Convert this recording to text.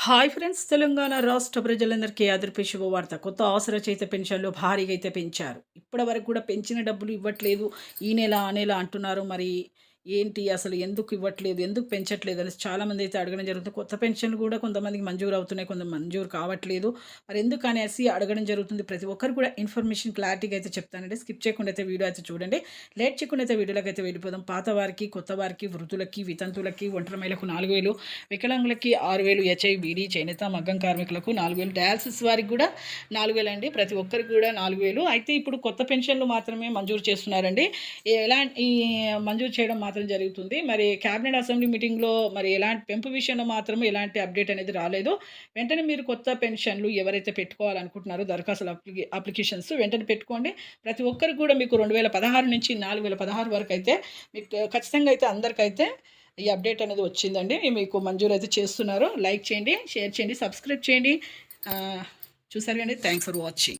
Hi friends, Telangana రాష్ట్ర ప్రజలందరికీ అదిరిపే శుభవార్త. కొత్త ఆసరా చేత పెన్షన్లు భారీగా అయితే పెంచారు. ఇప్పటి వరకు కూడా పెంచిన డబ్బులు ఇవ్వట్లేదు. ఈ నెల ఆ నెల అంటున్నారు. మరి ఏంటి అసలు ఎందుకు ఇవ్వట్లేదు, ఎందుకు పెంచట్లేదు అనేసి చాలామంది అయితే అడగడం జరుగుతుంది. కొత్త పెన్షన్లు కూడా కొంతమందికి మంజూరు అవుతున్నాయి, కొంత మంజూరు కావట్లేదు. మరి ఎందుకు అనేసి అడగడం జరుగుతుంది. ప్రతి ఒక్కరు కూడా ఇన్ఫర్మేషన్ క్లారిటీగా అయితే చెప్తానండి. స్కిప్ చేయకుండా అయితే వీడియో అయితే చూడండి. లేట్ చేయకుండా అయితే వీడియోలోకి అయితే వెళ్ళిపోదాం. పాత వారికి, కొత్త వారికి, వృద్ధులకి, వితంతులకి, ఒంటరి మహిళలకు 4,000, వికలాంగులకి 6,000, హెచ్ఐబీడీ, చేనేత, మగ్గం కార్మికులకు 4,000, డయాలసిస్ వారికి కూడా 4,000 అండి. ప్రతి ఒక్కరికి కూడా 4,000. అయితే ఇప్పుడు కొత్త పెన్షన్లు మాత్రమే మంజూరు చేస్తున్నారండి. ఈ మంజూరు చేయడం మాత్రం జరుగుతుంది. మరి క్యాబినెట్ అసెంబ్లీ మీటింగ్లో మరి ఎలాంటి పెంపు విషయంలో మాత్రం ఎలాంటి అప్డేట్ అనేది రాలేదు. వెంటనే మీరు కొత్త పెన్షన్లు ఎవరైతే పెట్టుకోవాలనుకుంటున్నారో దరఖాస్తుల అప్లికేషన్స్ వెంటనే పెట్టుకోండి. ప్రతి ఒక్కరికి కూడా మీకు 2016 నుంచి 4,016 వరకు అయితే మీకు ఖచ్చితంగా అయితే అందరికైతే ఈ అప్డేట్ అనేది వచ్చిందండి. మీకు మంజూరు అయితే చేస్తున్నారు. లైక్ చేయండి, షేర్ చేయండి, సబ్స్క్రైబ్ చేయండి. చూసారు కానీ థ్యాంక్స్ ఫర్ వాచింగ్.